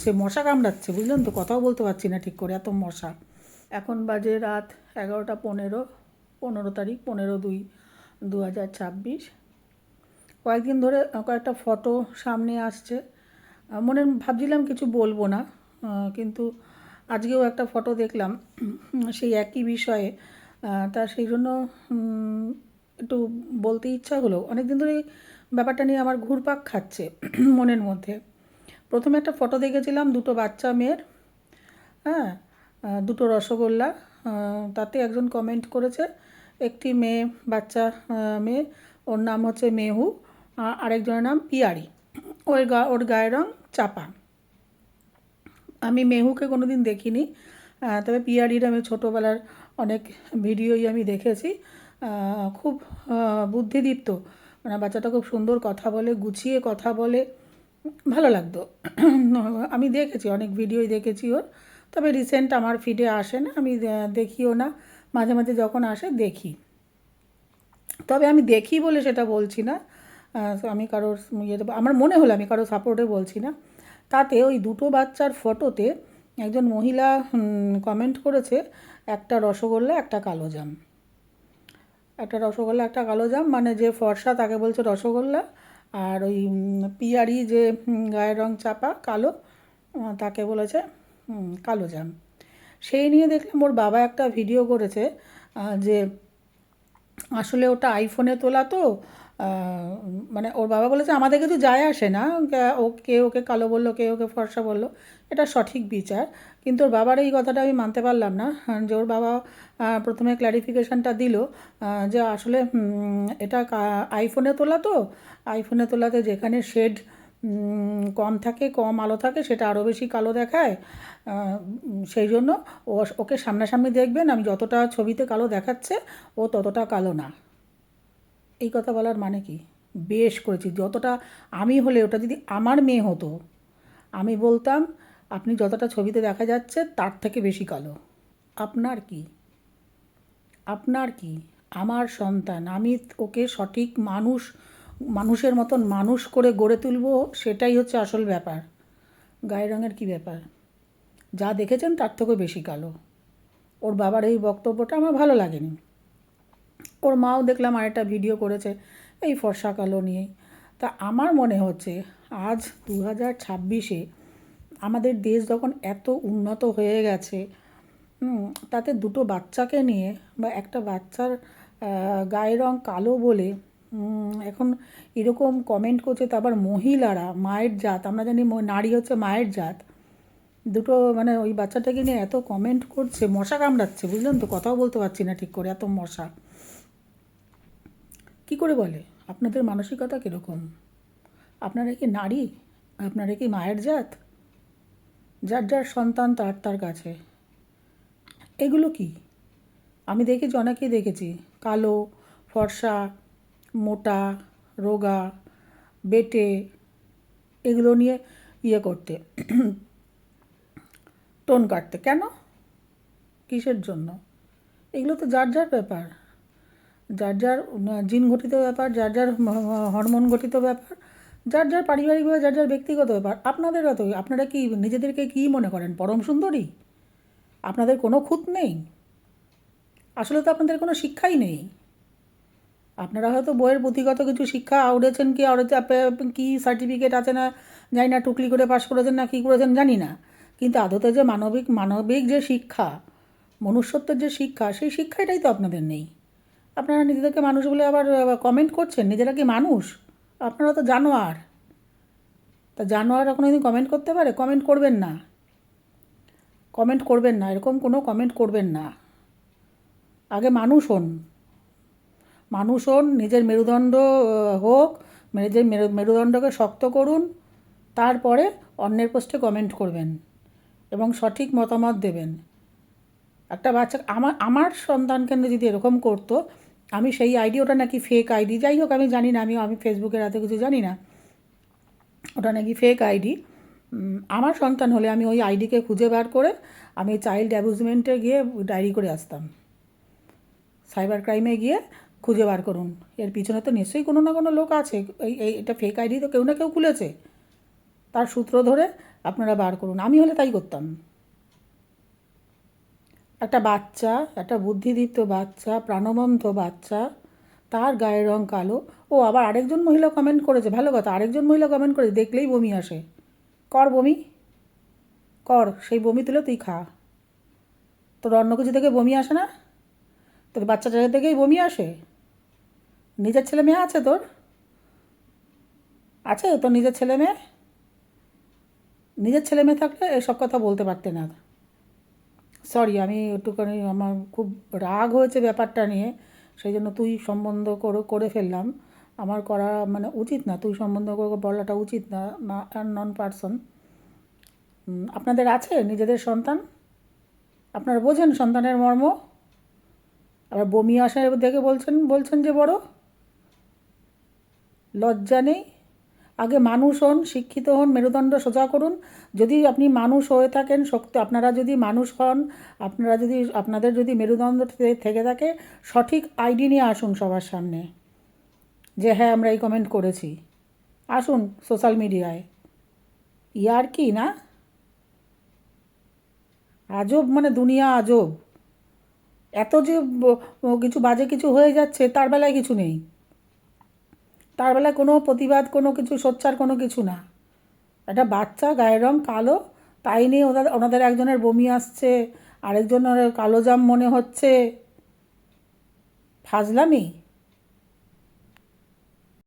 করছে, মশা কামড়াচ্ছে, বুঝলেন তো, কথাও বলতে পারছি না ঠিক করে, এত মশা। এখন বাজে রাত 11টা 15, 15 তারিখ, 15/2/2026। কয়েকদিন ধরে কয়েকটা ফটো সামনে আসছে, মনে ভাবছিলাম কিছু বলবো না, কিন্তু আজকেও একটা ফটো দেখলাম সেই একই বিষয়ে, তা সেই জন্য একটু বলতে ইচ্ছা হলো। অনেক দিন ধরে এই ব্যাপারটা নিয়ে আমার ঘুরপাক খাচ্ছে মনের মধ্যে। প্রথমে একটা ফটো দেখেছিলাম দুটো বাচ্চা মেয়ের, হ্যাঁ, দুটো রসগোল্লা, তাতে একজন কমেন্ট করেছে, একটি মেয়ে, বাচ্চা মেয়ে, ওর নাম হচ্ছে মেহু, আরেকজনের নাম পিয়ারি, ওর গায়ের রং চাপা। আমি মেহুকে কোনো দিন দেখিনি, তবে পিয়ারির আমি ছোটোবেলার অনেক ভিডিওই আমি দেখেছি। খুব বুদ্ধিদীপ্ত, মানে বাচ্চাটা খুব সুন্দর কথা বলে, গুছিয়ে কথা বলে, ভালো লাগতো। আমি দেখেছি, অনেক ভিডিওই দেখেছি ওর, তবে রিসেন্ট আমার ফিডে আসে না, আমি দেখিও না, মাঝে মাঝে যখন আসে দেখি। তবে আমি দেখি বলে সেটা বলছি না, আমি কারোর আমার মনে হলো, আমি কারোর সাপোর্টে বলছি না। তাতে ওই দুটো বাচ্চার ফটোতে একজন মহিলা কমেন্ট করেছে, একটা রসগোল্লা একটা কালো জাম, একটা রসগোল্লা একটা কালো জাম, মানে যে ফর্সা তাকে বলছে রসগোল্লা, আর ওই পিয়ারি যে গায়ের রং চাপা কালো, তাকে বলেছে কালো জাম। সেই নিয়ে দেখলাম ওর বাবা একটা ভিডিও করেছে, যে আসলে ওটা আইফোনে তোলা তো, মানে ওর বাবা বলেছে আমাদের কিছু যায় আসে না, ও কে ওকে কালো বললো, কে ওকে ফর্সা বললো, এটা সঠিক বিচার। কিন্তু ওর বাবার এই কথাটা আমি মানতে পারলাম না, যে ওর বাবা প্রথমে ক্ল্যারিফিকেশানটা দিল, যে আসলে এটা আইফোনে তোলা তো, আইফোনে তোলাতে যেখানে শেড কম থাকে, কম আলো থাকে, সেটা আরও বেশি কালো দেখায়, সেই জন্য ওকে সামনাসামনি দেখবেন, আমি যতটা ছবিতে কালো দেখাচ্ছে ও ততটা কালো না। এই কথা বলার মানে কি? বেশ করেছি, যতটা আমি হলে, ওটা যদি আমার মেয়ে হতো, আমি বলতাম আপনি যতটা ছবিতে দেখা যাচ্ছে তার থেকে বেশি কালো। আপনার কি? আপনার কি? আমার সন্তান, আমি ওকে সঠিক মানুষের মতন মানুষ করে গড়ে তুলব, সেটাই হচ্ছে আসল ব্যাপার। গায়ের রঙের কি ব্যাপার? যা দেখেছেন তার থেকেও বেশি কালো। ওর বাবার এই বক্তব্যটা আমার ভালো লাগেনি। ওর মাও দেখলাম আরেকটা ভিডিও করেছে এই ফর্সা কালো নিয়েই। তা আমার মনে হচ্ছে আজ 2026-এ আমাদের দেশ যখন এত উন্নত হয়ে গেছে, তাতে দুটো বাচ্চাকে নিয়ে বা একটা বাচ্চার গায়ের রং কালো বলে এখন এরকম কমেন্ট করছে, তা আবার মহিলারা, মায়ের জাত, আমরা জানি নারী হচ্ছে মায়ের জাত, দুটো মানে ওই বাচ্চাটাকে নিয়ে এত কমেন্ট করছে, মশা কামড়াচ্ছে, বুঝলেন তো, কথাও বলতে পারছি না ঠিক করে, এত মশা। কি করে বলে? আপনাদের মানসিকতা কীরকম? আপনারা কি নারী? আপনারা কি মায়ের জাত? যার যার সন্তান তার তার কাছে। এগুলো কি? আমি দেখেছি, অনেকেই দেখেছি কালো, ফর্সা, মোটা, রোগা, বেটে, এগুলো নিয়ে করতে, টোন কাটতে। কেন? কিসের জন্য? এগুলো তো যার যার ব্যাপার, যার যার জিন গঠিত ব্যাপার, যার যার হরমোন গঠিত ব্যাপার, যার যার পারিবারিকভাবে যার যার ব্যক্তিগত ব্যাপার। আপনাদেরও তো, আপনারা কি নিজেদেরকে কী মনে করেন, পরম সুন্দরী? আপনাদের কোনো খুঁত নেই? আসলে তো আপনাদের কোনো শিক্ষাই নেই। আপনারা হয়তো বইয়ের পুঁথিগত কিছু শিক্ষা আউড়েছেন, কি আউড়েছে, কী সার্টিফিকেট আছে না জানি না, টুকলি করে পাশ করেছেন না কী করেছেন জানি না, কিন্তু আদতে যে মানবিক যে শিক্ষা, মনুষ্যত্বের যে শিক্ষা, সেই শিক্ষাটাই তো আপনাদের নেই। আপনারা নিজেদেরকে মানুষ বলে আবার কমেন্ট করছেন, নিজেরা কি মানুষ? আপনারা তো জানোয়ার। তা জানোয়াররা কোনো দিন কমেন্ট করতে পারে? কমেন্ট করবেন না, কমেন্ট করবেন না, এরকম কোনো কমেন্ট করবেন না। আগে মানুষ হন, মানুষ হন, নিজের মেরুদণ্ড হোক, নিজের মেরুদণ্ডকে শক্ত করুন, তারপরে অন্যের পোস্টে কমেন্ট করবেন এবং সঠিক মতামত দেবেন। একটা বাচ্চা, আমার সন্তানকে যদি এরকম করতো, আমি সেই আইডি, ওটা নাকি ফেক আইডি, যাই হোক আমি জানি না, আমি ফেসবুকের এত কিছু জানি না, ওটা নাকি ফেক আইডি। আমার সন্তান হলে আমি ওই আইডিকে খুঁজে বার করে আমি চাইল্ড অ্যাবিউজমেন্টে গিয়ে ডায়েরি করে আসতাম। সাইবার ক্রাইমে গিয়ে খুঁজে বার করুন, এর পিছনে তো নিশ্চয়ই কোনো না কোনো লোক আছে, এটা ফেক আইডি তো কেউ না কেউ খুলেছে, তার সূত্র ধরে আপনারা বার করুন। আমি হলে তাই করতাম। একটা বাচ্চা, একটা বুদ্ধিদীপ্ত বাচ্চা, প্রাণবন্ত বাচ্চা, তার গায়ের রং কালো। ও আবার আরেকজন মহিলা কমেন্ট করেছে, ভালো কথা, আরেকজন মহিলা কমেন্ট করেছে, দেখলেই বমি আসে। কর বমি, কর, সেই বমি তুলে তুই খা। তোর অন্য কিছু থেকে বমি আসে না? তোর বাচ্চা জায়গা থেকেই বমি আসে? নিজের ছেলে মেয়ে আছে তোর? আছে তোর নিজের ছেলে মেয়ে? নিজের ছেলে মেয়ে থাকলে এসব কথা বলতে পারতে না। সরি, আমি একটুখানি আমার খুব রাগ হয়েছে ব্যাপারটা নিয়ে, সেই জন্য তুই সম্বন্ধ করে ফেললাম। আমার করা মানে উচিত না, তুই সম্বন্ধ করে বলাটা উচিত না, না নন পার্সন। আপনাদের আছে নিজেদের সন্তান? আপনারা বোঝেন সন্তানের মর্ম? আবার বমি আসে দেখে বলছেন যে বড় লজ্জা নেই। আগে মানুষ হন, শিক্ষিত হন, মেরুদণ্ড সোজা করুন। যদি আপনি মানুষ হয়ে থাকেন, শক্তি, আপনারা যদি মানুষ হন, আপনাদের যদি মেরুদণ্ড থেকে থাকে, সঠিক আইডি নিয়ে আসুন সবার সামনে, যে হ্যাঁ আমরা এই কমেন্ট করেছি। আসুন সোশ্যাল মিডিয়ায়। ইয়ার কি না, আজব, মানে দুনিয়া আজব। এত যে কিছু বাজে কিছু হয়ে যাচ্ছে, তার বেলায় কিছু নেই, তার বেলায় কোনো প্রতিবাদ, কোনো কিছু সোচ্চার কোনো কিছু না। একটা বাচ্চা গায়ের রং কালো, তাই নিয়ে ওনাদের একজনের বমি আসছে, আরেকজনের কালো জাম মনে হচ্ছে। ফাজলামি।